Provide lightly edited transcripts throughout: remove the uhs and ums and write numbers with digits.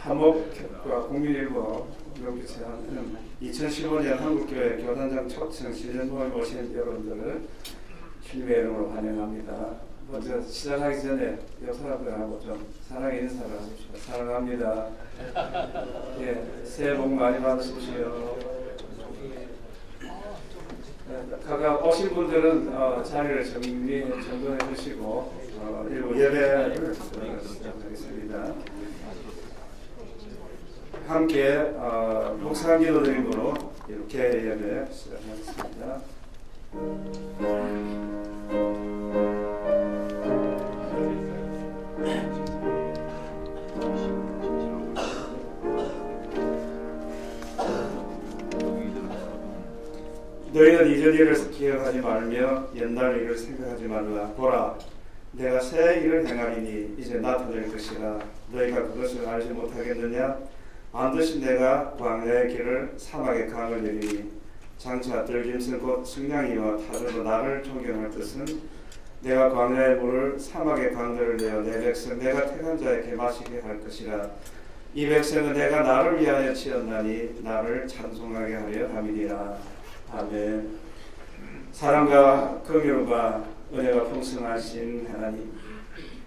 한목과 국민일보 명기체는 2015년 한국교회 교단장 초청 시즌모임 오신 여러분들을 주님의 이름으로 환영합니다. 먼저 시작하기 전에 옆 사람들하고 좀 사랑의 인사를 하십시오. 사랑합니다. 예, 새해 복 많이 받으십시오. 각각 오신 분들은 자리를 정돈해 주시고 일부 예배를 시작하겠습니다. 함께 묵상 기도 드림으로 이렇게 예배 시작하겠습니다. 너희는 이전 일을 기억하지 말며 옛날 일을 생각하지 말라. 보라, 내가 새 일을 행하리니 이제 나타낼 것이라. 너희가 그것을 알지 못하겠느냐? 반드시 내가 광야의 길을 사막의 강을 내리니 장차 들짐승 곧 승냥이와 타조로 나를 존경할 뜻은 내가 광야의 물을 사막의 강들을 내어 내 백성 내가 택한 자에게 마시게 할 것이라. 이 백성은 내가 나를 위하여 지었나니 나를 찬송하게 하려 함이니라. 아멘. 사랑과 긍휼과 은혜가 풍성하신 하나님,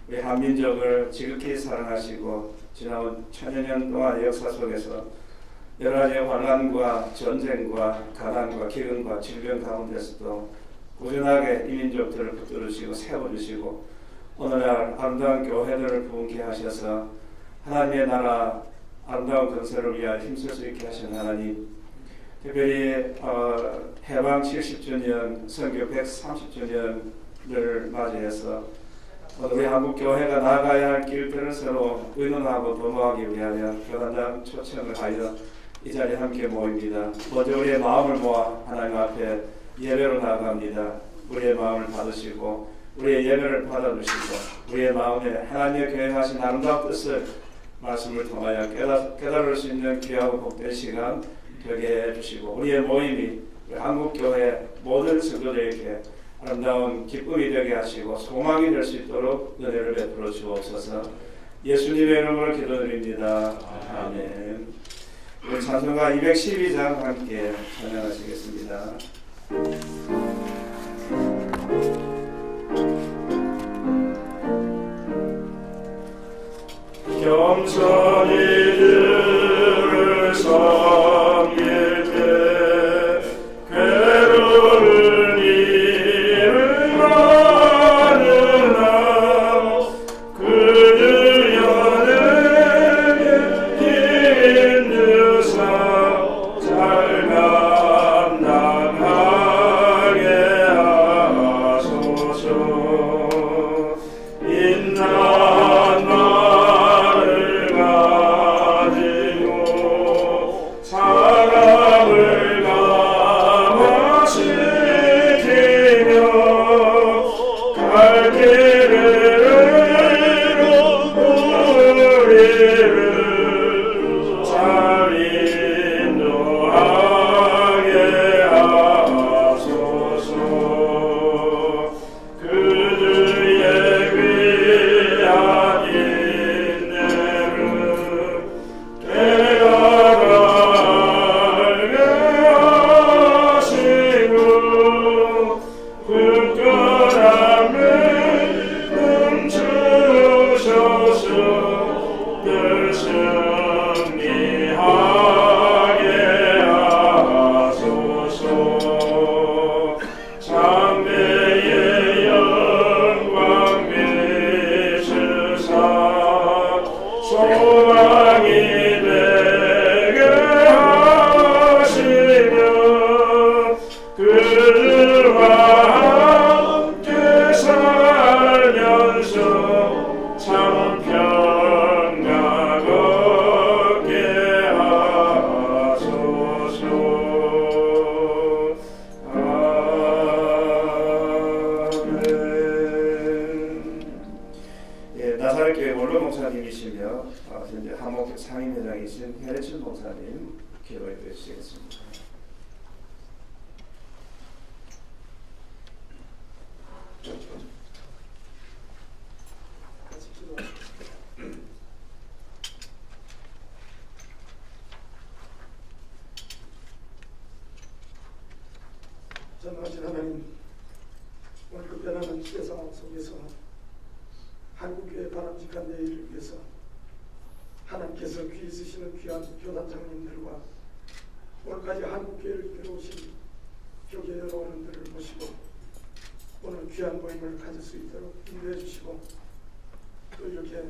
우리 한민족을 지극히 사랑하시고 지나온 천여년 동안의 역사 속에서 여러 가지의 환난과 전쟁과 가난과 기근과 질병 가운데서도 꾸준하게 이 민족들을 붙들으시고 세워주시고 오늘날 아름다운 교회들을 부흥케 하셔서 하나님의 나라 아름다운 건설을 위하여 힘쓸 수 있게 하신 하나님, 특별히 해방 70주년, 선교 130주년을 맞이해서 우리 한국교회가 나아가야 할 길들을 서로 의논하고 도모하기 위하여 교단장 초청을 하여 이 자리에 함께 모입니다. 먼저 우리의 마음을 모아 하나님 앞에 예배로 나아갑니다. 우리의 마음을 받으시고 우리의 예배를 받아주시고 우리의 마음에 하나님의 계획하신 아름다운 뜻을 말씀을 통하여 깨달을 수 있는 귀하고 복된 시간 되게 해주시고 우리의 모임이 우리 한국교회 모든 성도들에게 아름다운 기쁨이 되게 하시고 소망이 될 수 있도록 은혜를 베풀어 주옵소서. 예수님의 이름으로 기도드립니다. 아멘. 우리 찬송가 212장 함께 찬양하시겠습니다. 겸손히 주를 섬길 때 괴로울 일을 많으나 그들 연에게 힘주사 잘 감당하게 하소서. 인난 말을 가지고 사랑을 감화시키며 갈 길을 우리를 잘 인도하게 하소서. 그들의 귀한 인내를 깨달게 하시고 굳건함을 멈추셔서 늘 승리하게 하소서. 장래의 영광 비추사 소망이 되게 하시며 그들과 함께 살면서 참 평강 얻게 하소서. 아멘. 예, 나사렛교회 원로 목사님이시며 현재 한목교 상임회장이신 혜래춘 목사님 기도해 주시겠습니다. 전능하신 하나님, 오늘 그 변화는 시대 상황 속에서 한국교회 바람직한 내일을 위해서 하나님께서 귀히 쓰시는 귀한 교단장님들과 오늘까지 한국교회를 이끌어오신 교계 여러분들을 모시고 오늘 귀한 모임을 가질 수 있도록 인도해 주시고 또 이렇게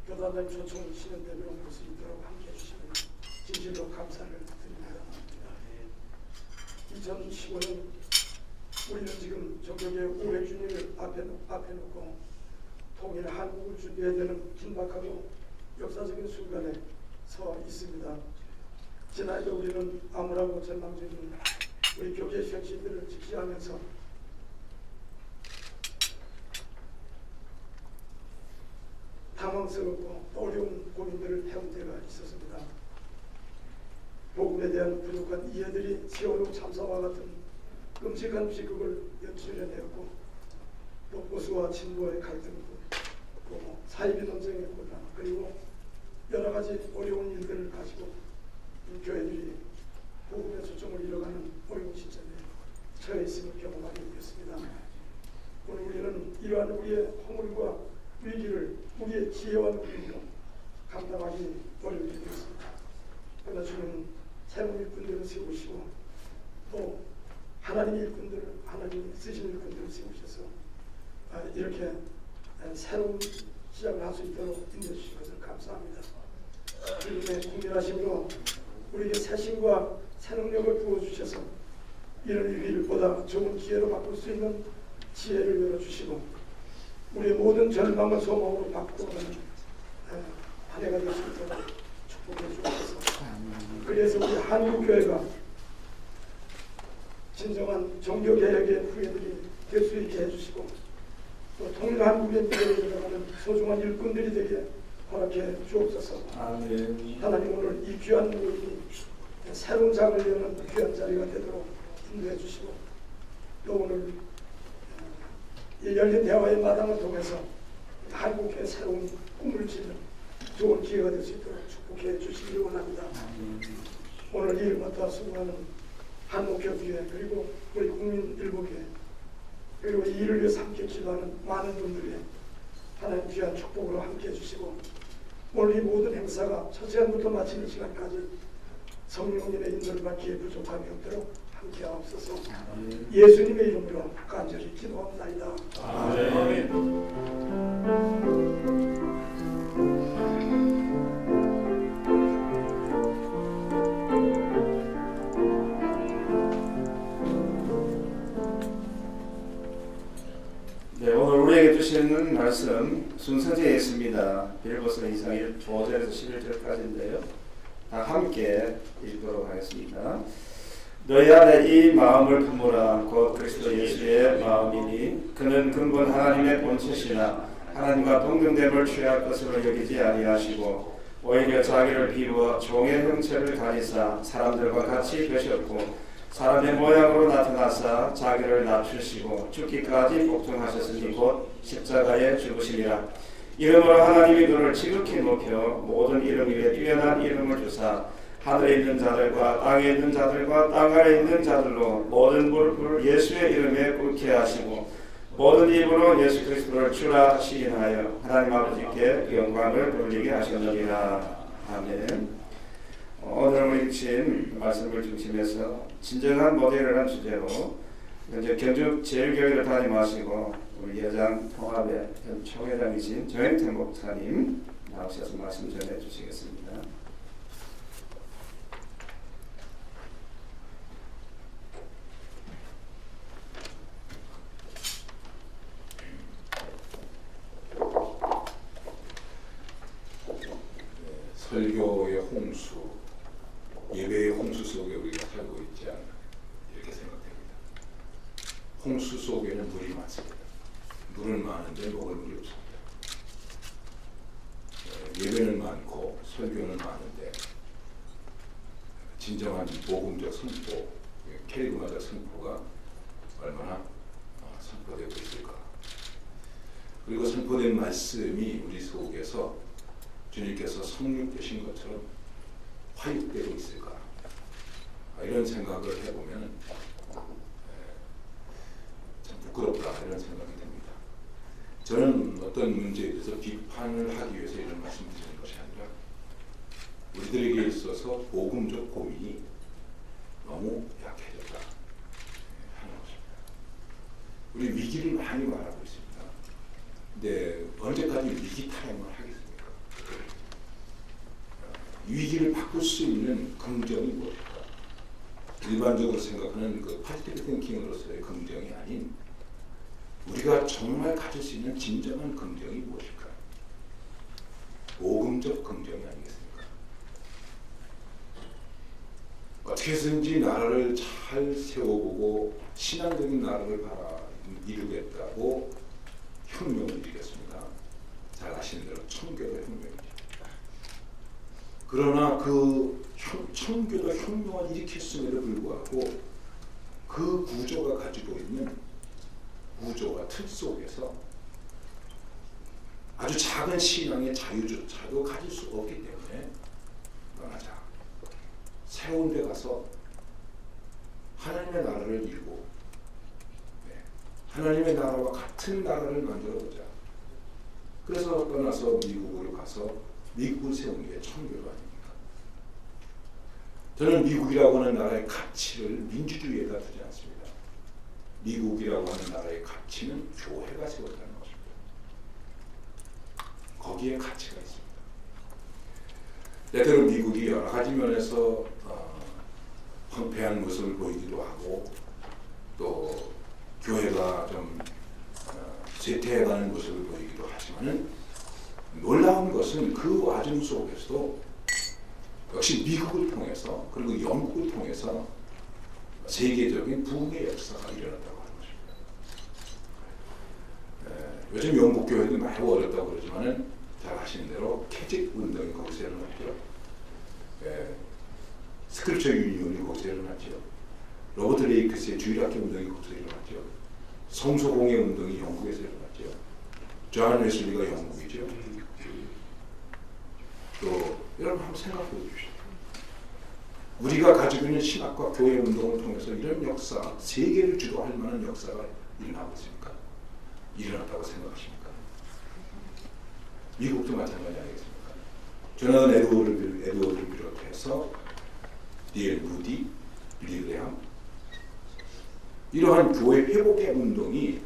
교단장님 초청을 시는 대로 볼 수 있도록 함께해 주시면 진실로 감사를 드립니다. 2015년 우리는 지금 정교계 500주년을 앞에 놓고 통일 한국을 준비해야 되는 긴박하고 역사적인 순간에 서 있습니다. 지난해도 우리는 암울하고 절망적인 우리 교계 현실들을 직시하면서 당황스럽고 어려운 고민들을 해온 때가 있었습니다. 복음에 대한 부족한 이해들이 세월호 참사와 같은 끔찍한 비극을 연출해내었고 또 보수와 진보의 갈등도 또 사이비 논쟁의 혼란 그리고 여러 가지 어려운 일들을 가지고 이 교회들이 복음의 초점을 잃어가는 어려운 시점에 처해 있음을 경험하게 되었습니다. 오늘 우리는 이러한 우리의 허물과 위기를 우리의 지혜와 능력으로 감당하기 어렵게 되었습니다. 그러나 주는 새로운 일꾼들을 세우시고 또 하나님의 일꾼들을 하나님이 쓰신 일꾼들을 세우셔서 이렇게 새로운 시작을 할 수 있도록 인도해 주신 것을 감사합니다. 주님의 국민하심으로 우리에게 새 힘과 새 능력을 부어주셔서 이런 위기를 보다 좋은 기회로 바꿀 수 있는 지혜를 열어주시고 우리의 모든 절망과 소망으로 바꾸어가는 한 해가 될 수 있도록 축복해 주옵소서. 그래서 우리 한국교회가 진정한 종교개혁의 후예들이 될 수 있게 해주시고 또 통일 한국의 미래에 들어가는 소중한 일꾼들이 되게 허락해 주옵소서. 아멘. 하나님 오늘 이 귀한 모임이 새로운 장을 여는 귀한 자리가 되도록 인도해 주시고 또 오늘 이 열린 대화의 마당을 통해서 한국의 새로운 꿈을 짓는 좋은 기회가 될 수 있도록 축복해 주시기 원합니다. 오늘 이 일마다 수고하는 한국교회 그리고 우리 국민일보교회 그리고 이 일을 위해서 함께 기도하는 많은 분들의 하나님 귀한 축복으로 함께 해주시고 오늘 이 모든 행사가 첫 시간부터 마치는 시간까지 성령님의 인도를 받기에 부족함이 없도록 함께 하옵소서. 예수님의 이름으로 간절히 기도합니다. 아멘. 네, 오늘 우리에게 주시는 말씀 순서지에 있습니다. 빌보서 2장 5절에서 11절까지인데요. 다 함께 읽도록 하겠습니다. 너희 안에 이 마음을 품으라. 곧 그리스도 예수의 마음이니 그는 근본 하나님의 본체시나 하나님과 동등됨을 취할 것으로 여기지 아니하시고 오히려 자기를 비워 종의 형체를 가지사 사람들과 같이 되셨고 사람의 모양으로 나타나사 자기를 낮추시고 죽기까지 복종하셨으니 곧 십자가에 죽으심이라. 이름으로 하나님이 그를 지극히 높여 모든 이름 위에 뛰어난 이름을 주사 하늘에 있는 자들과 땅에 있는 자들과 땅 아래에 있는 자들로 모든 무릎을 예수의 이름에 꿇게 하시고 모든 입으로 예수 그리스도를 주라 시인하여 하나님 아버지께 영광을 돌리게 하셨느니라. 아멘. 오늘 우리 친 말씀을 중심해서 진정한 모델이라는 주제로 현재 경주 제일교회를 담임하시고 우리 예장 통합의 현 총회장이신 정영태 목사님 나오셔서 말씀 전해 주시겠습니다. 설교의 홍수, 예배의 홍수 속에 우리가 살고 있지 않나 이렇게 생각됩니다. 홍수 속에는 물이 많습니다. 물은 많은데 먹을 물이 없습니다. 예배는 많고 설교는 많은데 진정한 복음적 선포, 캐리그마적 선포가 얼마나 선포되고 있을까. 그리고 선포된 말씀이 우리 속에서 주님께서 성육되신 것처럼 화육되고 있을까? 이런 생각을 해보면 부끄럽다 이런 생각이 듭니다. 저는 어떤 문제에 대해서 비판을 하기 위해서 이런 말씀을 드리는 것이 아니라 우리들에게 있어서 복음적 고민이 너무 약해졌다 하는 것입니다. 우리 위기를 많이 말하고 있습니다. 근데 언제까지 위기 타령을 하겠습니까? 위기를 바꿀 수 있는 긍정이 무엇일까? 일반적으로 생각하는 그 파지티브 띵킹으로서의 긍정이 아닌 우리가 정말 가질 수 있는 진정한 긍정이 무엇일까? 복음적 긍정이 아니겠습니까? 어떻게 해서든지 나라를 잘 세워보고 신앙적인 나라를 이루겠다고 혁명을 일으켰습니다. 잘 아시는 대로 청교도 혁명이죠. 그러나 그 청교도 혁명을 일으켰음에도 불구하고 그 구조가 가지고 있는 구조와 틀 속에서 아주 작은 신앙의 자유조차도 가질 수 없기 때문에 떠나자. 새로운 데 가서 하나님의 나라를 이루고 하나님의 나라와 같은 나라를 만들어보자. 그래서 떠나서 미국으로 가서 미국을 세운 게 청교도 아닙니까? 저는 미국이라고 하는 나라의 가치를 민주주의에다 두지 않습니다. 미국이라고 하는 나라의 가치는 교회가 세웠다는 것입니다. 거기에 가치가 있습니다. 때때로 미국이 여러 가지 면에서 황폐한 모습을 보이기도 하고 또 교회가 좀 쇠퇴해가는 모습을 보이기도 하지만은 놀라운 것은 그 와중 속에서도 역시 미국을 통해서 그리고 영국을 통해서 세계적인 부흥의 역사가 일어났다고 하는 것입니다. 요즘 영국 교회도 많이 어렵다고 그러지만은 잘 아시는 대로 캐직 운동이 거기서 일어났죠. 스크립처 유니온이 거기서 일어났죠. 로버트 레이크스의 주일학교 운동이 거기서 일어났죠. 성소공예 운동이 영국에서 일어났죠. 존 웨슬리가 영국이죠. 또 여러분 한번 생각해 보십시오. 우리가 가지고 있는 신학과 교회 운동을 통해서 이런 역사, 세계를 주도할 만한 역사가 일어나고 있습니까? 일어났다고 생각하십니까? 미국도 마찬가지 아니겠습니까? 조나단 에드워드를 비롯해서 D.L. 무디, 빌리 그레함 이러한 교회 회복의 운동이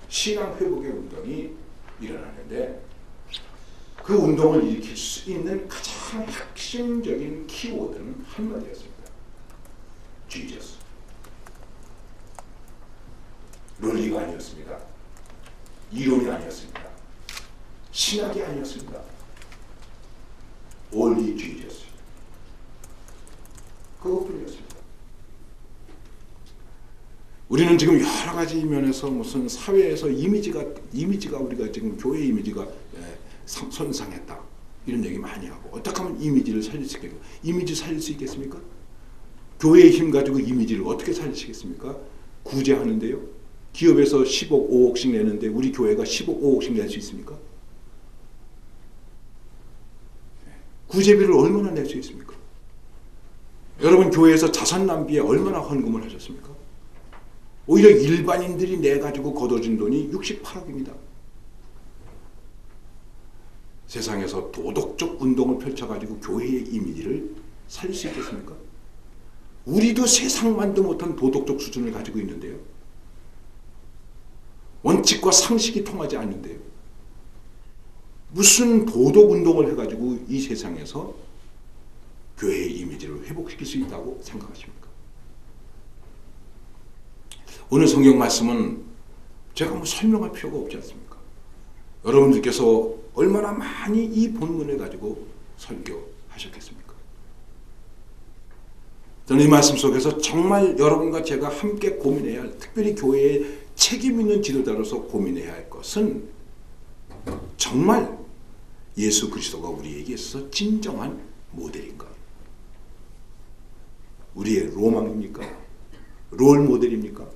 신앙 회복의 운동이 일어나는데 그 운동을 일으킬 수 있는 가장 핵심적인 키워드는 한마디였습니다. Jesus. 논리가 아니었습니다. 이론이 아니었습니다. 신학이 아니었습니다. Only Jesus. 그것뿐이었습니다. 우리는 지금 여러 가지 면에서 무슨 사회에서 이미지가 우리가 지금 교회 이미지가 손상했다 이런 얘기 많이 하고 어떻게 하면 이미지를 살릴 수 있겠습니까? 이미지 살릴 수 있겠습니까? 교회의 힘 가지고 이미지를 어떻게 살리시겠습니까? 구제하는데요. 기업에서 10억, 5억씩 내는데 우리 교회가 10억, 5억씩 낼 수 있습니까? 구제비를 얼마나 낼 수 있습니까? 여러분 교회에서 자선 낭비에 얼마나 헌금을 하셨습니까? 오히려 일반인들이 내가지고 걷어준 돈이 68억입니다. 세상에서 도덕적 운동을 펼쳐가지고 교회의 이미지를 살릴 수 있겠습니까? 우리도 세상만도 못한 도덕적 수준을 가지고 있는데요. 원칙과 상식이 통하지 않는데요. 무슨 도덕 운동을 해가지고 이 세상에서 교회의 이미지를 회복시킬 수 있다고 생각하십니까? 오늘 성경 말씀은 제가 뭐 설명할 필요가 없지 않습니까? 여러분들께서 얼마나 많이 이 본문을 가지고 설교하셨겠습니까? 저는 이 말씀 속에서 정말 여러분과 제가 함께 고민해야 할, 특별히 교회에 책임 있는 지도자로서 고민해야 할 것은 정말 예수 그리스도가 우리에게 있어서 진정한 모델인가? 우리의 로망입니까? 롤 모델입니까?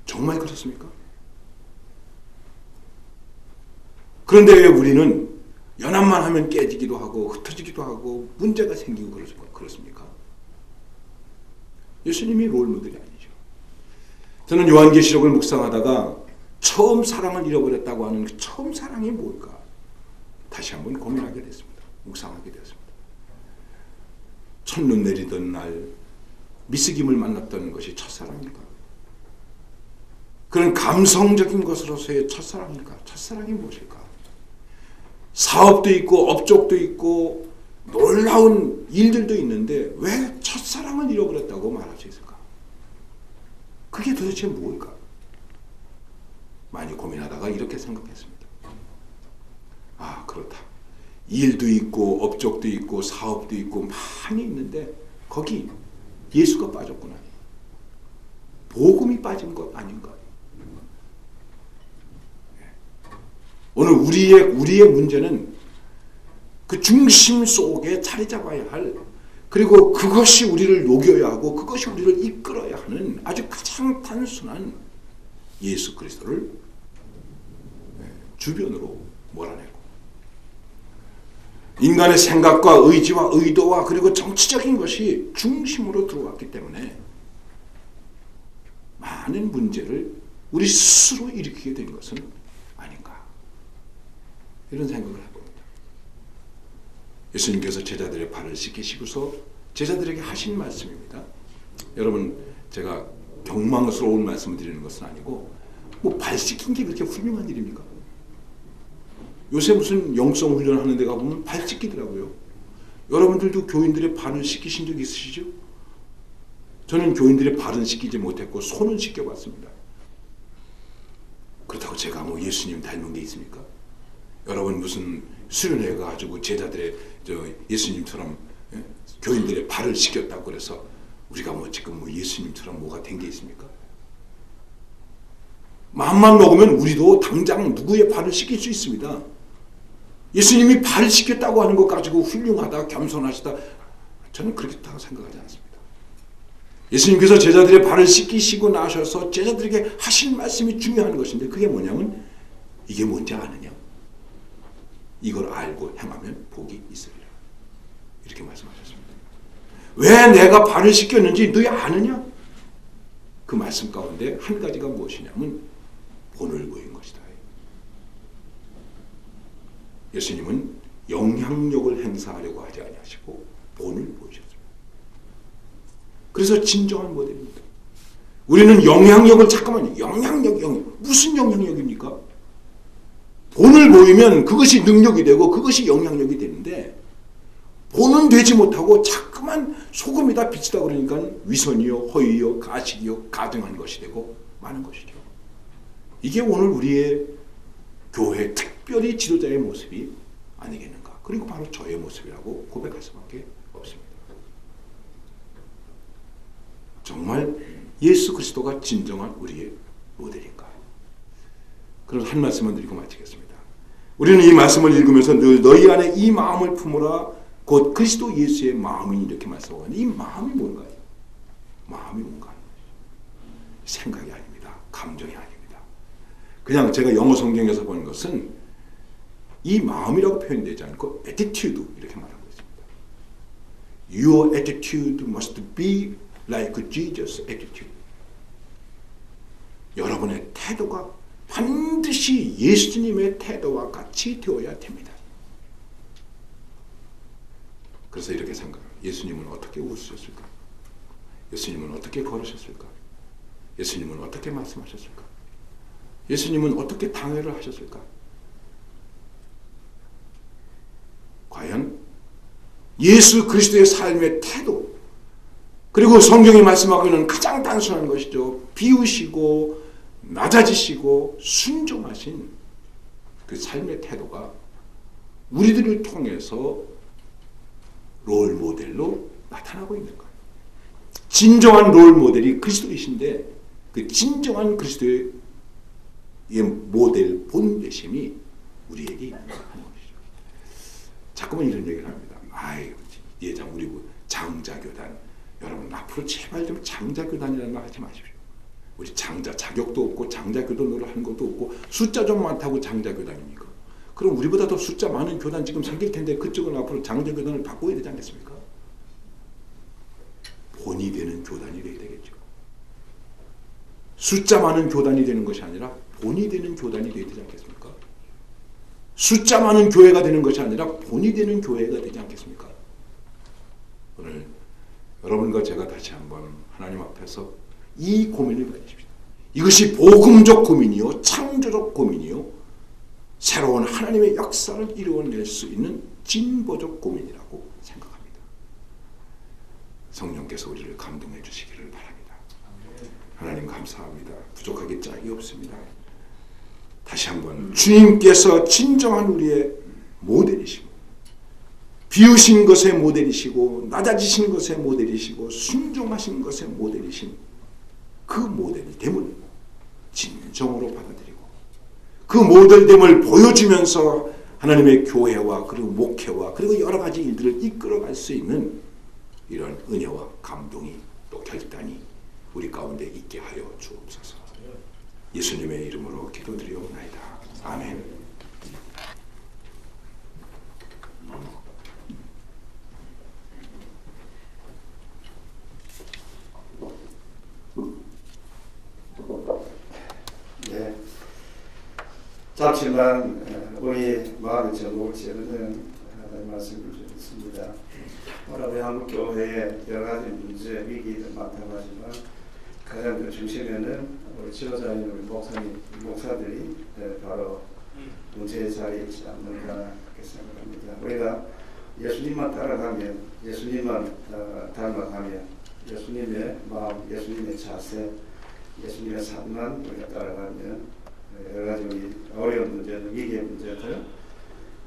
정말 그렇습니까? 그런데 왜 우리는 연합만 하면 깨지기도 하고 흩어지기도 하고 문제가 생기고 그렇습니까? 예수님이 롤 모델이 아니죠. 저는 요한계시록을 묵상하다가 처음 사랑을 잃어버렸다고 하는 그 처음 사랑이 뭘까? 다시 한번 고민하게 됐습니다. 묵상하게 됐습니다. 첫눈 내리던 날 미스김을 만났던 것이 첫사랑일까? 그런 감성적인 것으로서의 첫사랑일까? 첫사랑이 무엇일까? 사업도 있고 업적도 있고 놀라운 일들도 있는데 왜 첫사랑을 잃어버렸다고 말할 수 있을까? 그게 도대체 뭘까? 많이 고민하다가 이렇게 생각했습니다. 아, 그렇다. 일도 있고 업적도 있고 사업도 있고 많이 있는데 거기 예수가 빠졌구나. 복음이 빠진 것 아닌가? 오늘 우리의 문제는 그 중심 속에 자리 잡아야 할, 그리고 그것이 우리를 녹여야 하고 그것이 우리를 이끌어야 하는 아주 가장 단순한 예수 그리스도를 주변으로 몰아내고, 인간의 생각과 의지와 의도와 그리고 정치적인 것이 중심으로 들어왔기 때문에 많은 문제를 우리 스스로 일으키게 된 것은 아닌가, 이런 생각을 해봅니다. 예수님께서 제자들의 발을 씻기시고서 제자들에게 하신 말씀입니다. 여러분, 제가 경망스러운 말씀을 드리는 것은 아니고 뭐 발 씻긴 게 그렇게 훌륭한 일입니까? 요새 무슨 영성 훈련하는 데 가보면 발 씻기더라고요. 여러분들도 교인들의 발을 씻기신 적 있으시죠? 저는 교인들의 발은 씻기지 못했고 손은 씻겨봤습니다. 그렇다고 제가 뭐 예수님 닮은 게 있습니까? 여러분 무슨 수련회 가지고 제자들의 예수님처럼 교인들의 발을 씻겼다고 그래서 우리가 뭐 지금 뭐 예수님처럼 뭐가 된 게 있습니까? 마음만 먹으면 우리도 당장 누구의 발을 씻길 수 있습니다. 예수님이 발을 씻겼다고 하는 것 가지고 훌륭하다, 겸손하시다, 저는 그렇다고 생각하지 않습니다. 예수님께서 제자들의 발을 씻기시고 나셔서 제자들에게 하신 말씀이 중요한 것인데, 그게 뭐냐면 이게 뭔지 아느냐? 이걸 알고 행하면 복이 있으리라, 이렇게 말씀하셨습니다. 왜 내가 발을 씻겼는지 너희 아느냐? 그 말씀 가운데 한 가지가 무엇이냐면 본을 보인 것이다. 예수님은 영향력을 행사하려고 하지 아니하시고 본을 보이셨습니다. 그래서 진정한 모델입니다. 우리는 영향력을 잠깐만, 영향력 무슨 영향력입니까? 본을 보이면 그것이 능력이 되고 그것이 영향력이 되는데, 본은 되지 못하고 자꾸만 소금이다 빛이다 그러니까 위선이요, 허위요, 가식이요, 가증한 것이 되고 많은 것이죠. 이게 오늘 우리의 교회, 특별히 지도자의 모습이 아니겠는가. 그리고 바로 저의 모습이라고 고백할 수밖에 없습니다. 정말 예수 그리스도가 진정한 우리의 모델인가. 그럼 한 말씀만 드리고 마치겠습니다. 우리는 이 말씀을 읽으면서 너희 안에 이 마음을 품으라, 곧 그리스도 예수의 마음이, 이렇게 말씀하는데 이 마음이 뭔가요? 마음이 뭔가? 생각이 아닙니다. 감정이 아닙니다. 그냥 제가 영어 성경에서 본 것은 이 마음이라고 표현되지 않고 attitude, 이렇게 말하고 있습니다. Your attitude must be like Jesus' attitude. 여러분의 태도가 반드시 예수님의 태도와 같이 되어야 됩니다. 그래서 이렇게 생각합니다. 예수님은 어떻게 웃으셨을까? 예수님은 어떻게 걸으셨을까? 예수님은 어떻게 말씀하셨을까? 예수님은 어떻게 당회를 하셨을까? 과연 예수 그리스도의 삶의 태도, 그리고 성경이 말씀하고 있는 가장 단순한 것이죠. 비우시고 낮아지시고 순종하신 그 삶의 태도가 우리들을 통해서 롤 모델로 나타나고 있는 거예요. 진정한 롤 모델이 그리스도이신데, 그 진정한 그리스도의 모델 본되심이 우리에게 있는 것이죠. 자꾸만 이런 얘기를 합니다. 아이, 예장 우리 장자교단, 여러분 앞으로 제발 좀 장자교단이라는 말 하지 마십시오. 우리 장자 자격도 없고 장자교단으로 하는 것도 없고 숫자 좀 많다고 장자교단입니까? 그럼 우리보다 더 숫자 많은 교단 지금 생길 텐데 그쪽은 앞으로 장자교단을 바꿔야 되지 않겠습니까? 본이 되는 교단이 되어야 되겠죠. 숫자 많은 교단이 되는 것이 아니라 본이 되는 교단이 되어야 되지 않겠습니까? 숫자 많은 교회가 되는 것이 아니라 본이 되는 교회가 되지 않겠습니까? 오늘 여러분과 제가 다시 한번 하나님 앞에서 이 고민을 가지십시오. 이것이 복음적 고민이요, 창조적 고민이요, 새로운 하나님의 역사를 이루어낼 수 있는 진보적 고민이라고 생각합니다. 성령께서 우리를 감동해 주시기를 바랍니다. 하나님 감사합니다. 부족하기 짝이 없습니다. 다시 한번 주님께서 진정한 우리의 모델이시고, 비우신 것의 모델이시고, 낮아지신 것의 모델이시고, 순종하신 것의 모델이신 그 모델됨을 진정으로 받아들이고, 그 모델됨을 보여주면서 하나님의 교회와 그리고 목회와 그리고 여러 가지 일들을 이끌어갈 수 있는 이런 은혜와 감동이 또 결단이 우리 가운데 있게 하여 주옵소서. 예수님의 이름으로 기도드리옵나이다. 아멘. 네. 작지만 우리 마음의 제목을 지르는 말씀을 드렸습니다. 우리 한국교회의 여러 가지 문제, 위기를 마땅하지만 가장 그 중심에는 우리 지도자인 우리 목사들이 바로 문제의 자리에 있지 않는가 그렇게 생각합니다. 우리가 예수님만 따라가면, 예수님만 닮아가면, 예수님의 마음, 예수님의 자세, 예수님의 삶만 우리가 따라가면 여러 가지 우리 어려운 문제들, 위기의 문제들,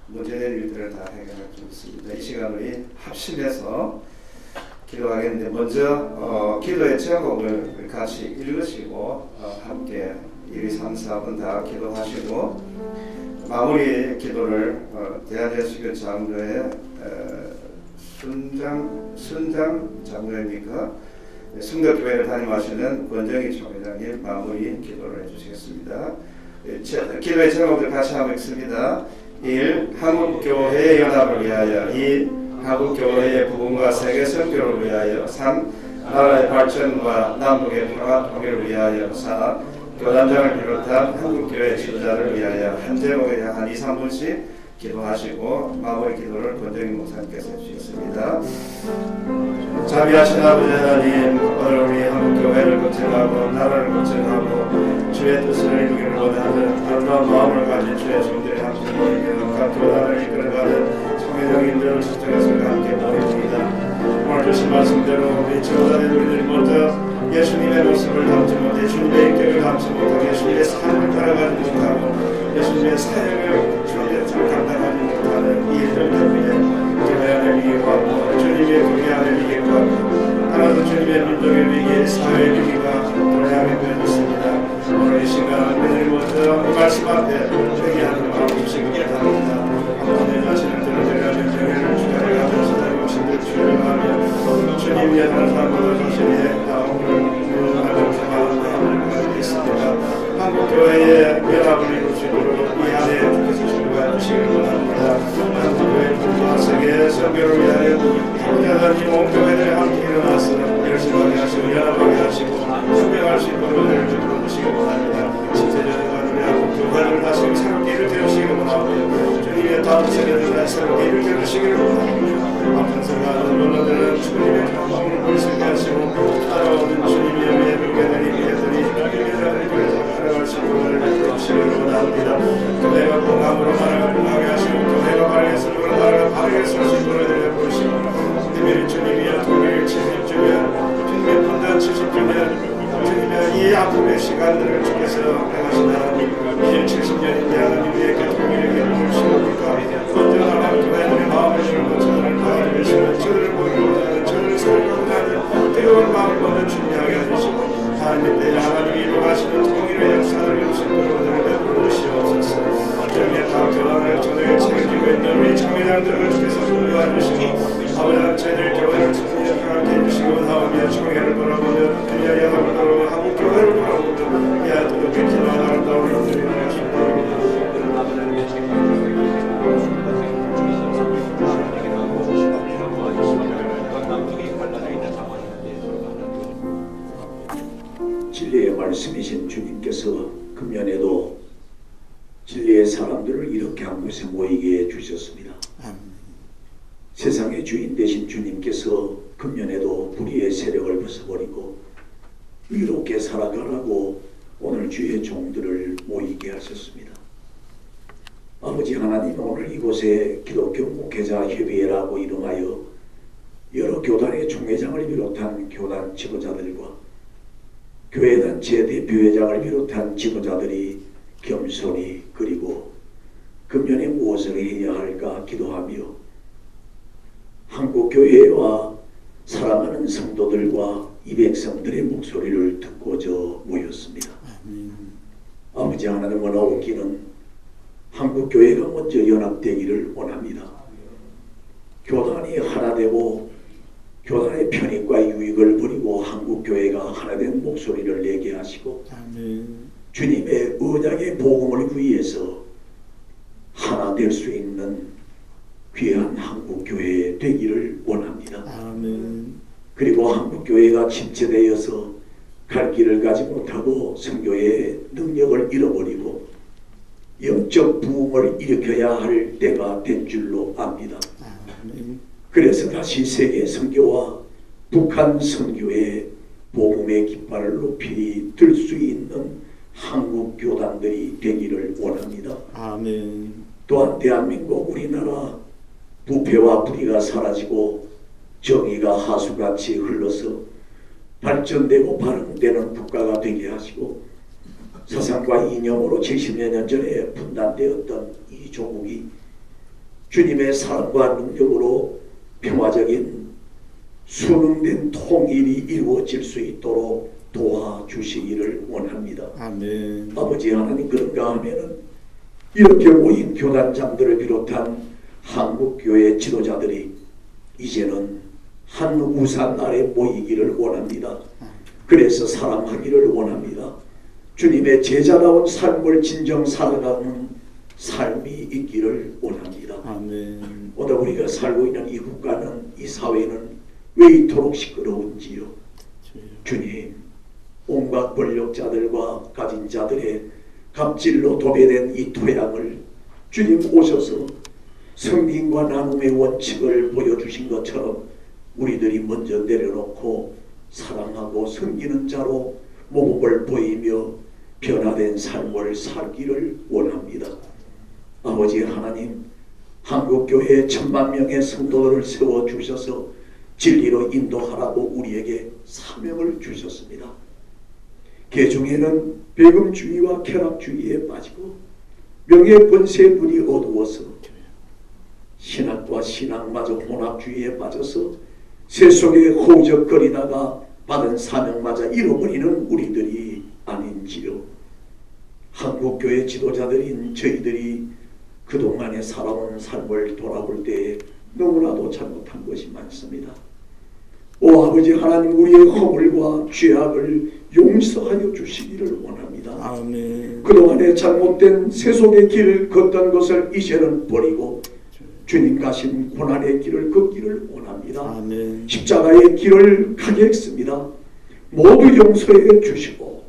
문제된 일들을 다 해결할 수 있습니다. 이 시간 우리 합심해서 기도하겠는데, 먼저 기도의 제목을 같이 읽으시고 함께 1, 2, 3, 4분 다 기도하시고 마무리 기도를 대한예수교 장로의 순장 장로입니까? 승덕교회를 담임하시는 권정희 총회장님 마무리 기도를 해주시겠습니다. 기도의 제목을 같이 한번 읽습니다. 1. 한국교회 연합을 위하여. 2. 한국교회의 부흥과 세계 선교를 위하여. 3. 나라의 발전과 남북의 평화 통일을 위하여. 4. 교단장을 비롯한 한국교회 지도자를 위하여. 한 제목에 한 2, 3분씩 기도하시고 마무리 기도를 권정희 목사님께서 해주시겠습니다. 자비하신 아버지 하나님, 오늘 우리 한국교회를 거쳐가고 나라를 거쳐가고 주의 뜻을 이루기를 원하는 아름다운 마음을 가진 주의 종들이 함께 모이며 각 교단을 이끌어가는 총회장님들을 지정해서 함께 모입니다. 오늘 주신 말씀대로 우리 지도자들 우리들이 먼저 예수님의 모습을 담지 못해 주님의 인격을 담지 못하고 예수님의 삶을 따라가지 못하고 예수님의 사역을 주님의 잘 감당하지 못하는 이 일들 때문에 교회안의 위기가 왔고 주님의 교회안의 위기가 왔고 따라서 주님의 민족의 위기, 사회의 위기가 도래하게 되었습니다. 오늘 이 시간 우리들이 먼저 이 말씀 앞에 회개하는 마음 입식을 합니다. 한번 내 자신을 드러내가는 교회를 주관해 가면서 욕심을 주려하며 주님 예전을 삶으로 자신의 오늘 하면서 마음을 가지고 있습니다. 한국교회의 연합을 이루시도록 이 안에 주께서 주관해 주시길 원합니다. 한국교회 부흥과 세계 선교를 위하여 한국교회들이 온 교회들이 함께 일어나서 열심하게 하시고 연합하게 하시고 선교할 수 있도록 은혜를 주시길 주시기 원합니다. 신체적인 우리 한국교회를 다시 새롭게 일으켜 주시기 원하고요. 주님의 다음 세대를 다시 새롭게 일으켜 주시기를 원합니다. 앞서가는 언론들은 주님의 영광을 보이시게 하시고 따라오는 주님의 위에 교회들이 살아갈 수 있는 은혜를 베풀어 주시기를 원합니다. 교회가 공감으로 나라가 공감하게 하시고 교회가 바르게 쓰므로 나라가 바르게 쓸 수 있는 은혜를 베풀어 주시고 주님의 주님이여 통일 70주년 주님의 분단 70주년 주님의 이 아픔의 시간들을 주께서 행하신 하나님 이제 70년인데 하나님 위에 통일에게 모르시옵니까? 먼저 하나님 교회들의 마음을 주고 저들을 도와주시고 저들을 보이고자 하는 저들을 살고자 하는 뜨거운 마음을 먼저 준비하게 해주시고 하나님 내 하나님이 이루어가시는 통일의 역사를 이루시도록 은혜를 베풀어 주시옵소서. 주님의 각 교단을 저녁에 책임지고 있는 우리 총회장들을 주께서 도와주시고 아버지는 저희들 교회를 함께 해주시고 나오며 총회를 돌아보며 그리하여 연합을 돌아보고 한국 교회를 돌아보며 이 아이들도 빛이나 아름다운 일들이 나가십니다. 진리의 말씀이신 주님께서 금년에도 진리의 사람들을 이렇게 한 곳에 모이게 해주셨습니다. 세상의 주인 되신 주님께서 금년에도 불의의 세력을 벗어버리고 위롭게 살아가라고 오늘 주의 종들을 모이게 하셨습니다. 아버지 하나님, 오늘 이곳에 기독교 목회자 협의회라고 이름하여 여러 교단의 총회장을 비롯한 교단 지도자들과 교회단체 대표회장을 비롯한 지도자들이 겸손히 그리고 금년에 무엇을 해야 할까 기도하며 한국교회와 사랑하는 성도들과 이 백성들의 목소리를 듣고자 모였습니다. 아버지 하나님, 원하옵기는 한국교회가 먼저 연합되기를 원합니다. 교단이 하나 되고 교단의 편익과 유익을 버리고 한국교회가 하나된 목소리를 내게 하시고 주님의 언약의 복음을 위해서 하나 될 수 있는 귀한 한국교회 되기를 원합니다. 그리고 한국교회가 침체되어서 갈 길을 가지 못하고 선교의 능력을 잃어버리고 영적 부흥을 일으켜야 할 때가 된 줄로 압니다. 그래서 다시 세계 선교와 북한 선교의 복음의 깃발을 높이 들 수 있는 한국 교단들이 되기를 원합니다. 아멘. 또한 대한민국 우리나라 부패와 불의가 사라지고 정의가 하수같이 흘러서 발전되고 발흥되는 국가가 되게 하시고 사상과 이념으로 70여 년 전에 분단되었던 이 조국이 주님의 사랑과 능력으로 평화적인 순응된 통일이 이루어질 수 있도록 도와주시기를 원합니다. 아멘. 아버지 하나님, 그런가 하면은 이렇게 모인 교단장들을 비롯한 한국교회 지도자들이 이제는 한 우산 아래 모이기를 원합니다. 그래서 사랑하기를 원합니다. 주님의 제자다운 삶을 진정 살아가는 삶이 있기를 원합니다. 아멘. 오늘 우리가 살고 있는 이 국가는, 이 사회는 왜 이토록 시끄러운지요? 주님, 온갖 권력자들과 가진 자들의 갑질로 도배된 이 토양을 주님 오셔서 성김과 나눔의 원칙을 보여주신 것처럼 우리들이 먼저 내려놓고 사랑하고 섬기는 자로 모범을 보이며 변화된 삶을 살기를 원합니다. 아버지 하나님, 한국교회에 1000만 명의 성도들을 세워주셔서 진리로 인도하라고 우리에게 사명을 주셨습니다. 개중에는 배금주의와 쾌락주의에 빠지고 명예권세의 눈이 어두워서 신학과 신앙마저 혼합주의에 빠져서 세속에 허우적거리다가 받은 사명마저 잃어버리는 우리들이 아닌지요. 한국교회 지도자들인 저희들이 그동안에 살아온 삶을 돌아볼 때 너무나도 잘못한 것이 많습니다. 오 아버지 하나님, 우리의 허물과 죄악을 용서하여 주시기를 원합니다. 아멘. 그동안에 잘못된 세속의 길을 걷던 것을 이제는 버리고 주님 가신 고난의 길을 걷기를 원합니다. 아멘. 십자가의 길을 가겠습니다. 모두 용서해 주시고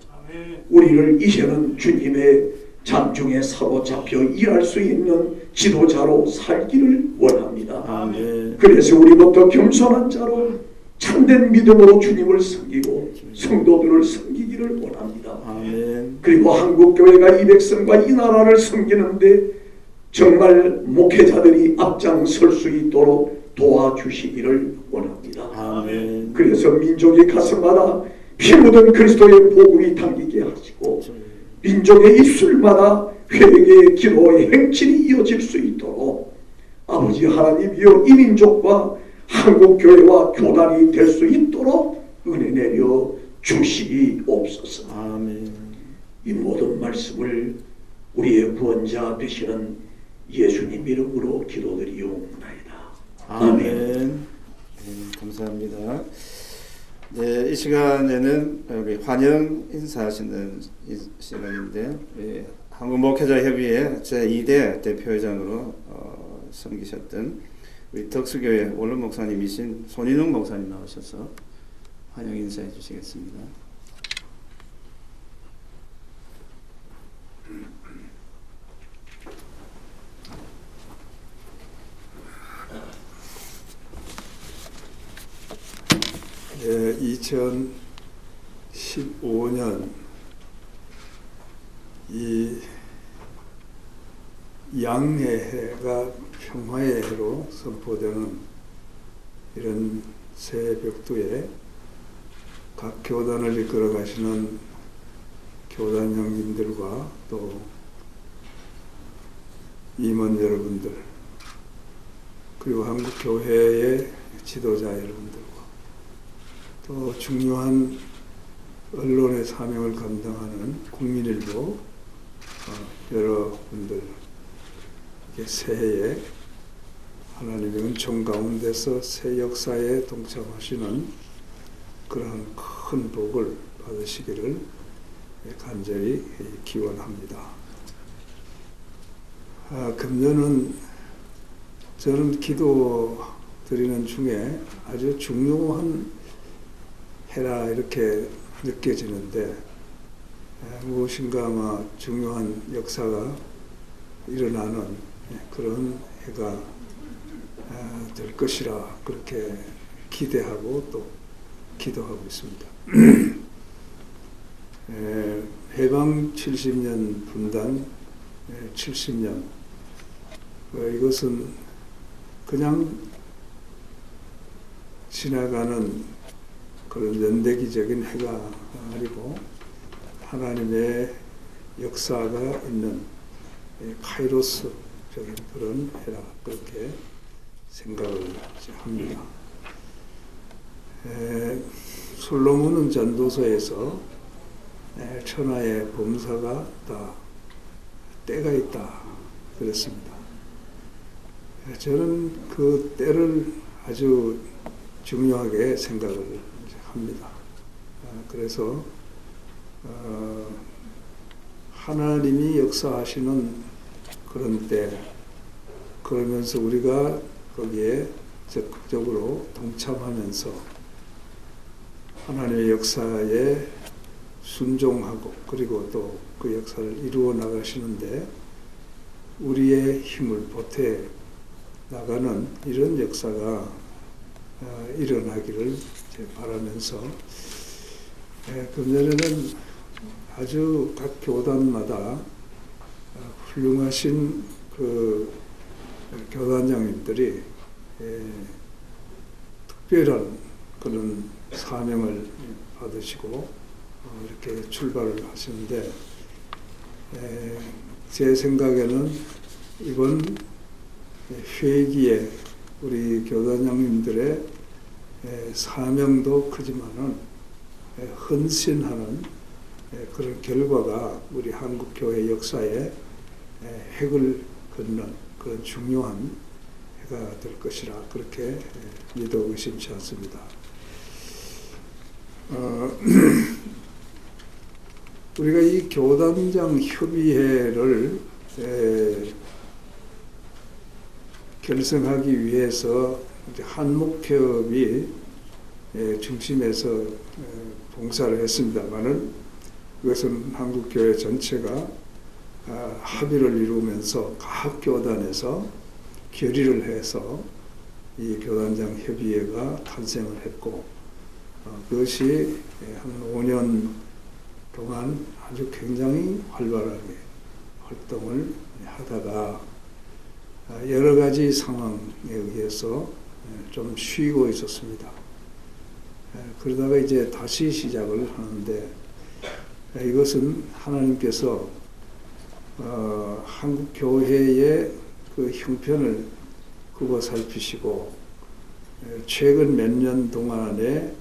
우리를 이제는 주님의 잠중에 사로잡혀 일할 수 있는 지도자로 살기를 원합니다. 아멘. 그래서 우리부터 겸손한 자로 참된 믿음으로 주님을 섬기고 성도들을 섬기기를 원합니다. 아멘. 그리고 한국교회가 이 백성과 이 나라를 섬기는데 정말 목회자들이 앞장설 수 있도록 도와주시기를 원합니다. 아멘. 그래서 민족의 가슴마다 피 묻은 그리스도의 복음이 담기게 하시고 민족의 입술마다 회개의 기도의 행진이 이어질 수 있도록 아버지 하나님이여 이 민족과 한국교회와 교단이 될 수 있도록 은혜 내려 주시옵소서. 아멘. 이 모든 말씀을 우리의 구원자 되시는 예수님 이름으로 기도드리옵나이다. 아멘. 네, 감사합니다. 네, 이 시간에는 우리 환영 인사하시는 시간인데 한국목회자협의회 제2대 대표회장으로 섬기셨던 우리 덕수교회 원로 목사님이신 손인웅 목사님 나오셔서 환영 인사해 주시겠습니다. 2015년 이 양해해가 평화의 해로 선포되는 이런 새해 벽두에 각 교단을 이끌어 가시는 교단 형님들과 또 임원 여러분들, 그리고 한국교회의 지도자 여러분들과 또 중요한 언론의 사명을 감당하는 국민일보 여러분들, 새해에 하나님의 은총 가운데서 새 역사에 동참하시는 그러한 큰 복을 받으시기를 간절히 기원합니다. 금년은 저는 기도 드리는 중에 아주 중요한 해라 이렇게 느껴지는데, 무엇인가 아마 중요한 역사가 일어나는 그런 해가 될 것이라 그렇게 기대하고 또 기도하고 있습니다. 해방 70년 분단 70년, 이것은 그냥 지나가는 그런 연대기적인 해가 아니고 하나님의 역사가 있는 카이로스적인 그런 해라 그렇게 생각을 합니다. 솔로몬은 전도서에서 천하의 범사가 다 때가 있다 그랬습니다. 저는 그 때를 아주 중요하게 생각을 합니다. 그래서 하나님이 역사하시는 그런 때, 그러면서 우리가 거기에 적극적으로 동참하면서 하나님의 역사에 순종하고 그리고 또 그 역사를 이루어 나가시는데 우리의 힘을 보태 나가는 이런 역사가 일어나기를 바라면서, 금년에는 아주 각 교단마다 훌륭하신 그 교단장님들이 특별한 그런 사명을 받으시고 이렇게 출발을 하시는데, 제 생각에는 이번 회기에 우리 교단장님들의 사명도 크지만은 헌신하는 그런 결과가 우리 한국교회 역사에 획을 긋는 그런 중요한 해가 될 것이라 그렇게 믿어 의심치 않습니다. 우리가 이 교단장 협의회를 결성하기 위해서 한목협이 중심에서 봉사를 했습니다만은, 이것은 한국교회 전체가 합의를 이루면서 각 교단에서 결의를 해서 이 교단장 협의회가 탄생을 했고, 그것이 한 5년 동안 아주 굉장히 활발하게 활동을 하다가 여러 가지 상황에 의해서 좀 쉬고 있었습니다. 그러다가 이제 다시 시작을 하는데, 이것은 하나님께서 한국 교회의 그 형편을 굽어 살피시고 최근 몇 년 동안의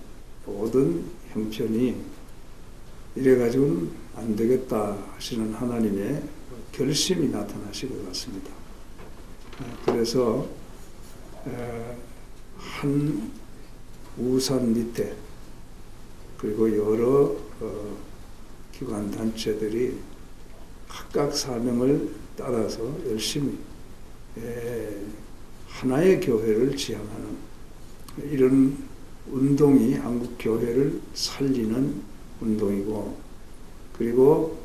모든 형편이 이래가지고는 안 되겠다 하시는 하나님의 결심이 나타나신 것 같습니다. 그래서 한 우산 밑에 그리고 여러 기관 단체들이 각각 사명을 따라서 열심히 하나의 교회를 지향하는 이런 운동이 한국 교회를 살리는 운동이고, 그리고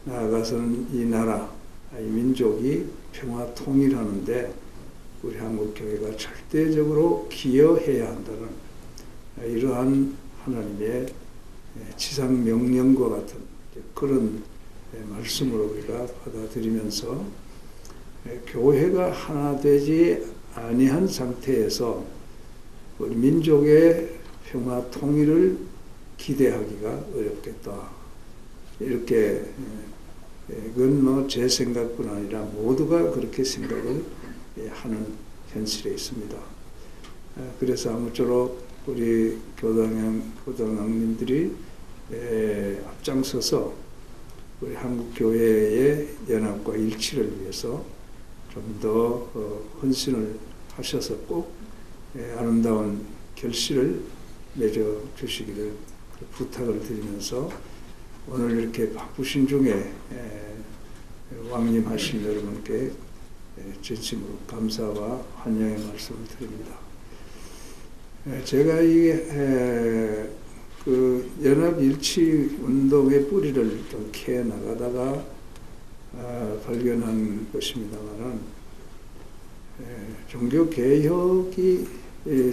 나아가서는 이 나라, 이 민족이 평화 통일하는데 우리 한국 교회가 절대적으로 기여해야 한다는 이러한 하나님의 지상 명령과 같은 그런 말씀을 우리가 받아들이면서 교회가 하나 되지 아니한 상태에서 우리 민족의 평화 통일을 기대하기가 어렵겠다. 이렇게 그건 제 생각뿐 아니라 모두가 그렇게 생각을 하는 현실에 있습니다. 그래서 아무쪼록 우리 교당장님들이 앞장서서 우리 한국교회의 연합과 일치를 위해서 좀 더 헌신을 하셔서 꼭 아름다운 결실을 맺어 주시기를 부탁을 드리면서 오늘 이렇게 바쁘신 중에 왕림하신 여러분께 진심으로 감사와 환영의 말씀을 드립니다. 제가 그 연합일치 운동의 뿌리를 좀 캐 나가다가 발견한 것입니다만은 종교 개혁이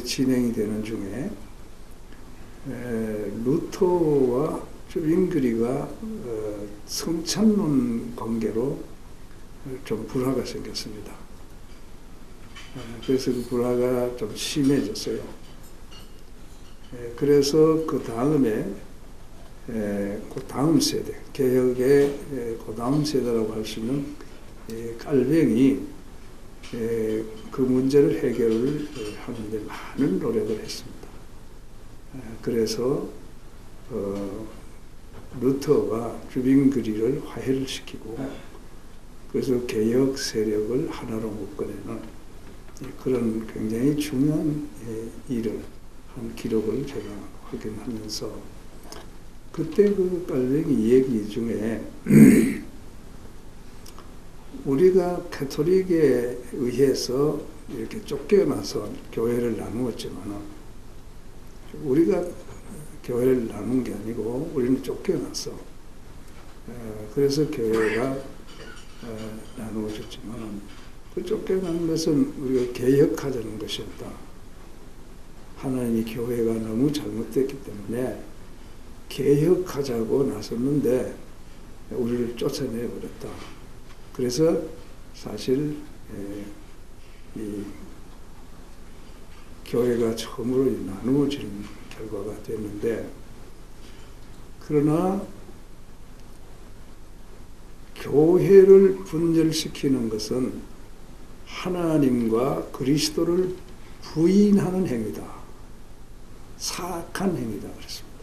진행이 되는 중에 루터와 쮸빙그리가 성찬론 관계로 좀 불화가 생겼습니다. 그래서 그 불화가 좀 심해졌어요. 그래서 그 다음에 그 다음 세대, 개혁의 그 다음 세대라고 할 수 있는 깔뱅이 그 문제를 해결을 하는데 많은 노력을 했습니다. 그래서 루터가 쮸빙그리를 화해를 시키고 그래서 개혁 세력을 하나로 묶어내는 그런 굉장히 중요한 일을 한 기록을 제가 확인하면서 그때 그 깔뱅이 얘기 중에 우리가 가톨릭에 의해서 이렇게 쫓겨나서 교회를 나누었지만 우리가 교회를 나눈 게 아니고 우리는 쫓겨났어. 그래서 교회가 나누어졌지만 그 쫓겨난 것은 우리가 개혁하자는 것이었다. 하나님이 교회가 너무 잘못됐기 때문에 개혁하자고 나섰는데 우리를 쫓아내버렸다. 그래서 사실 이 교회가 처음으로 나누어지는 결과가 됐는데 그러나 교회를 분열시키는 것은 하나님과 그리스도를 부인하는 행위다. 사악한 행위다 그랬습니다.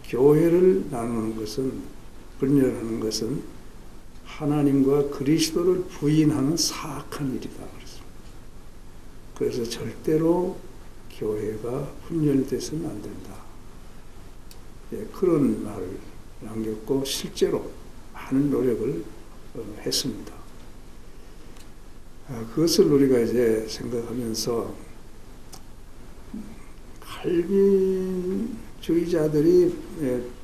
교회를 나누는 것은 분열하는 것은 하나님과 그리스도를 부인하는 사악한 일이다 그랬습니다. 그래서 절대로 교회가 분열돼서는 안 된다. 그런 말을 남겼고 실제로 많은 노력을 했습니다. 그것을 우리가 이제 생각하면서 칼빈주의자들이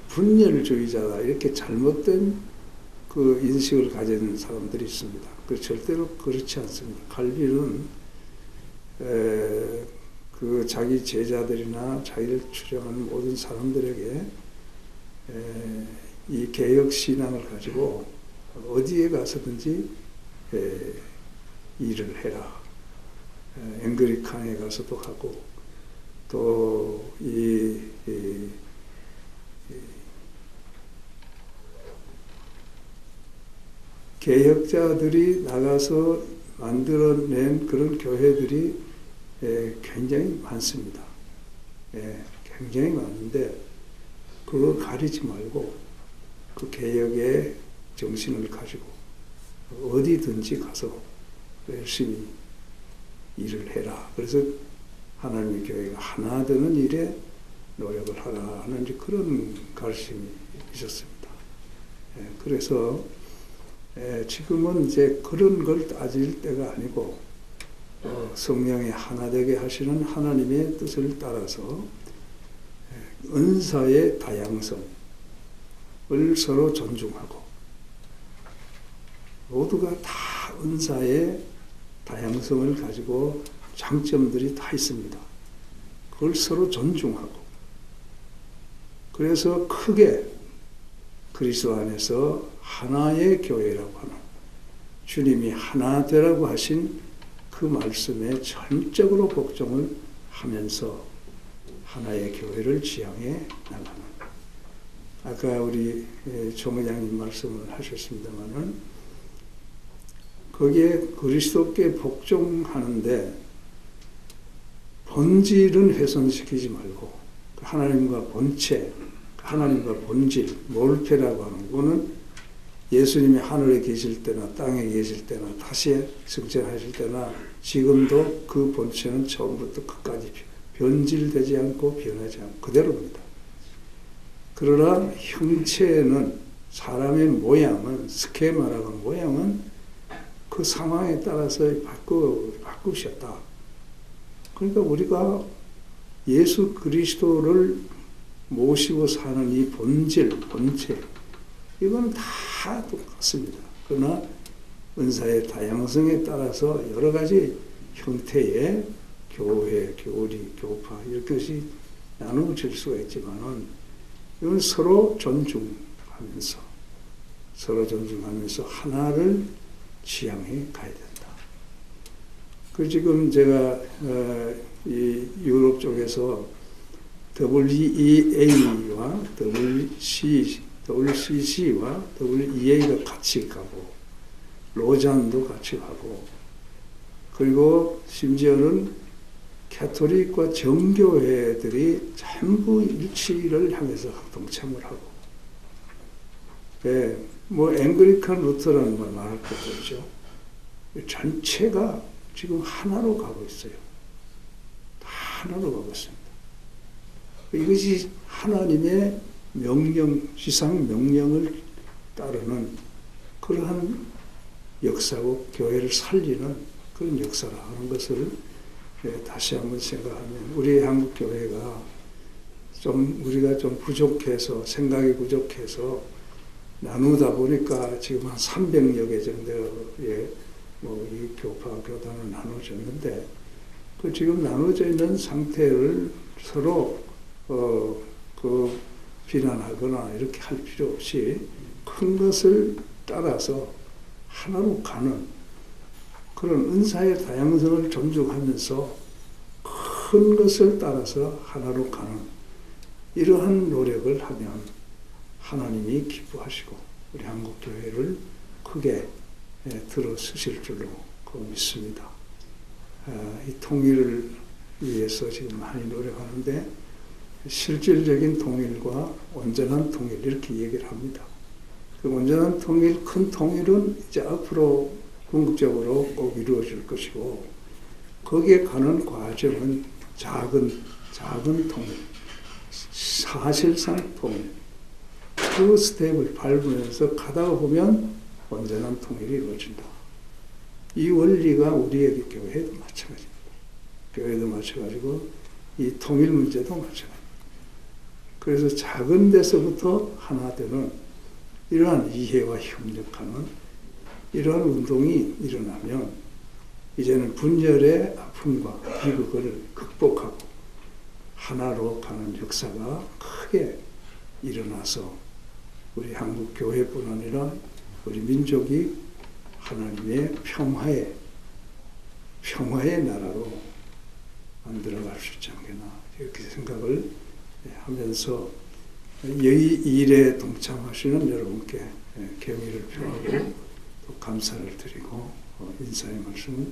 분열주의자다 이렇게 잘못된 그 인식을 가진 사람들이 있습니다. 절대로 그렇지 않습니다. 칼빈은 그 자기 제자들이나 자기를 추종하는 모든 사람들에게 이 개혁 신앙을 가지고 어디에 가서든지 일을 해라. 앵글리칸에 가서도 하고 또 개혁자들이 나가서 만들어낸 그런 교회들이 굉장히 많습니다. 굉장히 많은데 그거 가리지 말고 그 개혁의 정신을 가지고 어디든지 가서 열심히 일을 해라. 그래서 하나님의 교회가 하나 되는 일에 노력을 하라 하는 그런 가르침이 있었습니다. 그래서 지금은 이제 그런 걸 따질 때가 아니고 성령이 하나 되게 하시는 하나님의 뜻을 따라서 은사의 다양성을 서로 존중하고 모두가 다 은사의 다양성을 가지고 장점들이 다 있습니다. 그걸 서로 존중하고, 그래서 크게 그리스도 안에서 하나의 교회라고 하는, 주님이 하나 되라고 하신 그 말씀에 전적으로 복종을 하면서 하나의 교회를 지향해 나가는, 아까 우리 총회장님 말씀을 하셨습니다마는 거기에 그리스도께 복종하는데 본질은 훼손시키지 말고 하나님과 본체, 하나님과 본질, 몰페라고 하는 거는 예수님이 하늘에 계실 때나 땅에 계실 때나 다시 승천하실 때나 지금도 그 본체는 처음부터 끝까지 변질되지 않고 변하지 않고 그대로입니다. 그러나 형체는, 사람의 모양은, 스케마라고 모양은 그 상황에 따라서 바꾸셨다. 그러니까 우리가 예수 그리스도를 모시고 사는 이 본질, 본체, 이건 다 똑같습니다. 그러나 은사의 다양성에 따라서 여러 가지 형태의 교회, 교리, 교파 이렇게 나누어질 수가 있지만은 이건 서로 존중하면서 하나를 지향해 가야 된다. 그 지금 제가 이 유럽 쪽에서 WEA와 WCC와 WEA가 같이 가고 로잔도 같이 가고, 그리고 심지어는 가톨릭과 정교회들이 전부 일치를 향해서 동참을 하고, 뭐 앵글리칸 루터라는 걸 말할 것도 없죠. 전체가 지금 하나로 가고 있어요. 다 하나로 가고 있습니다. 이것이 하나님의 명령, 지상 명령을 따르는 그러한 역사고 교회를 살리는 그런 역사라 하는 것을 다시 한번 생각하면, 우리 한국 교회가 우리가 좀 부족해서, 생각이 부족해서 나누다 보니까 지금 한 300여 개 정도의 이 교파, 교단을 나눠졌는데, 그 지금 나눠져 있는 상태를 서로 비난하거나 이렇게 할 필요 없이 큰 것을 따라서 하나로 가는 그런 은사의 다양성을 존중하면서 큰 것을 따라서 하나로 가는 이러한 노력을 하면 하나님이 기뻐하시고 우리 한국교회를 크게 들어서실 줄로 믿습니다. 이 통일을 위해서 지금 많이 노력하는데 실질적인 통일과 온전한 통일 이렇게 얘기를 합니다. 그 온전한 통일, 큰 통일은 이제 앞으로 궁극적으로 꼭 이루어질 것이고, 거기에 가는 과정은 작은 통일, 사실상 통일, 그 스텝을 밟으면서 가다가 보면 온전한 통일이 이루어진다. 이 원리가 우리에게 교회도 마찬가지입니다. 교회도 마찬가지고 이 통일 문제도 마찬가지입니다. 그래서 작은 데서부터 하나 되는 이러한 이해와 협력하는 이러한 운동이 일어나면 이제는 분열의 아픔과 비극을 극복하고 하나로 가는 역사가 크게 일어나서 우리 한국 교회뿐 아니라 우리 민족이 하나님의 평화의 나라로 만들어갈 수 있지 않겠나 이렇게 생각을 하면서 이 일에 동참하시는 여러분께 경의를 표하고 또 감사를 드리고 인사의 말씀을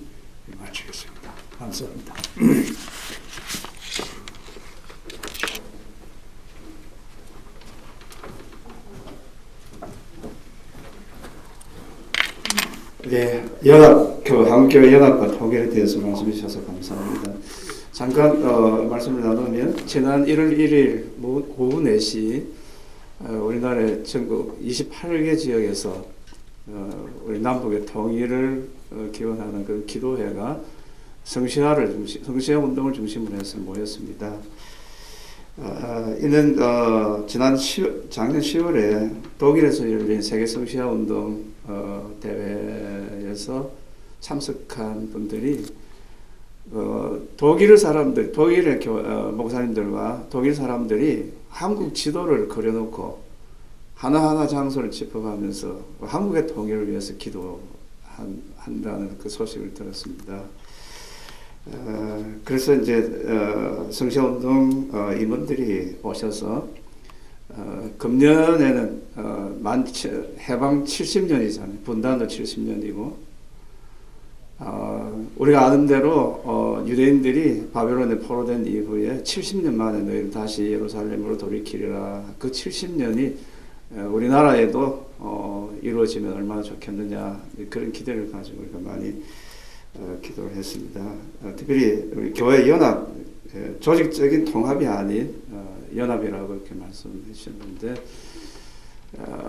마치겠습니다. 감사합니다. 네, 한국교회 연합과 통일에 대해서 말씀해 주셔서 감사합니다. 잠깐 말씀을 나누면 지난 1월 1일 오후 4시 우리나라의 전국 28개 지역에서 우리 남북의 통일을 기원하는 그 기도회가 성시화 운동을 중심으로 해서 모였습니다. 이는 작년 10월에 독일에서 열린 세계 성시화 운동 대회에서 참석한 분들이 독일 사람들, 독일의 목사님들과 독일 사람들이 한국 지도를 그려놓고 하나하나 장소를 짚어가면서 한국의 통일을 위해서 기도한다는 그 소식을 들었습니다. 그래서 이제 성시운동 임원들이 오셔서 금년에는 해방 70년이잖아요. 분단도 70년이고 우리가 아는 대로 유대인들이 바벨론에 포로된 이후에 70년 만에 너희를 다시 예루살렘으로 돌이키리라. 그 70년이 우리나라에도 이루어지면 얼마나 좋겠느냐, 그런 기대를 가지고 우리가 많이 기도를 했습니다. 특별히 우리 교회 연합, 조직적인 통합이 아닌 연합이라고 이렇게 말씀해 주셨는데,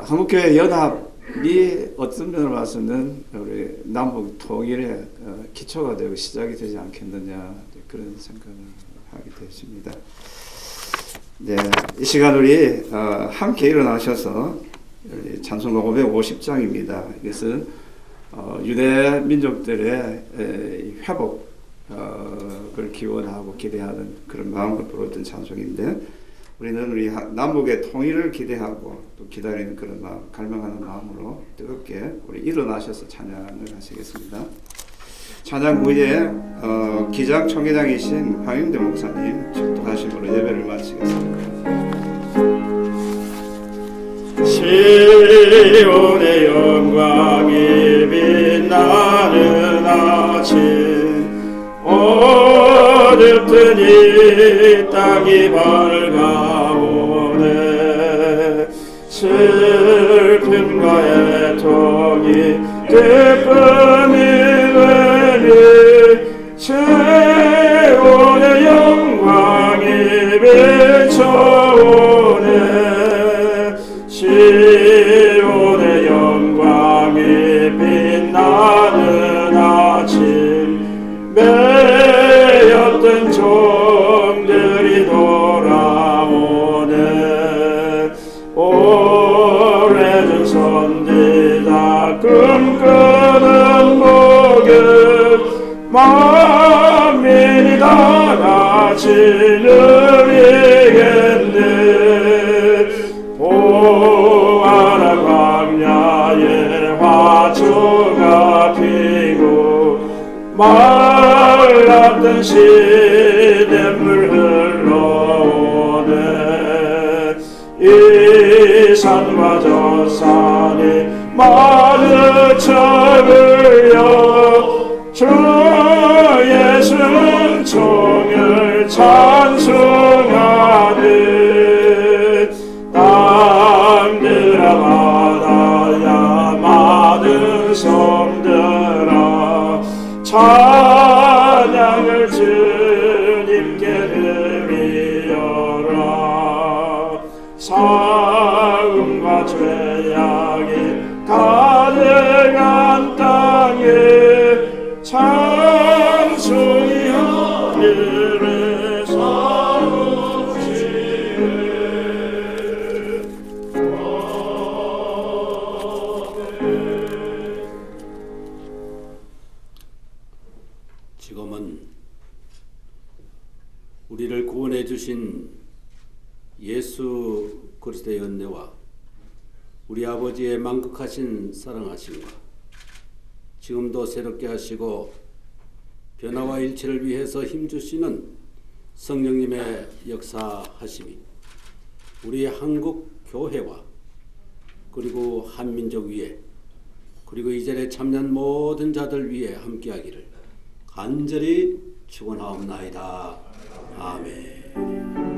한국교회 연합이 어떤 면으로 봐서는 우리 남북 통일의 기초가 되고 시작이 되지 않겠느냐, 그런 생각을 하게 되었습니다. 네, 이 시간 우리 함께 일어나셔서 찬송가 550장입니다. 이것은 유대 민족들의 회복을 기원하고 기대하는 그런 마음을 부르던 찬송인데, 우리는 우리 남북의 통일을 기대하고 또 기다리는 그런 마음, 갈망하는 마음으로 뜨겁게 우리 일어나셔서 찬양을 하시겠습니다. 찬양 후에 기장 총회장이신 황영대 목사님 축도하심으로 예배를 마치겠습니다. 시온의 영광이 빛나는 아침, 어둡던 이 땅이 밝아오네. 슬픔과 애통이 기쁨이 되니 시온의 영광이 비춰오네. 시온의 영광이 빛나는 아침, 매였던 종들이 돌아오네. 오래전 선지자 꿈꾸는 목에 만민이 다 같이 누리겠네. 보아라 광야에 화초가 피고 말랐던 시냇물 흘러오네. 이 산과 저 산이 마주쳐버려 주 예수 총을 찬송하듯 땅들아 바다야 많은 섬들아 찬양을 주님께 드리어라. 사음과 죄악이 가득한 땅에 찬송이 하늘에 사무치네. 지금은 우리를 구원해 주신 예수 그리스도의 은혜와 우리 아버지의 만극하신 사랑하심과 지금도 새롭게 하시고 변화와 일치를 위해서 힘주시는 성령님의 역사하심이 우리 한국 교회와 그리고 한민족 위에 그리고 이전에 참여한 모든 자들 위에 함께하기를 간절히 축원하옵나이다. 아멘.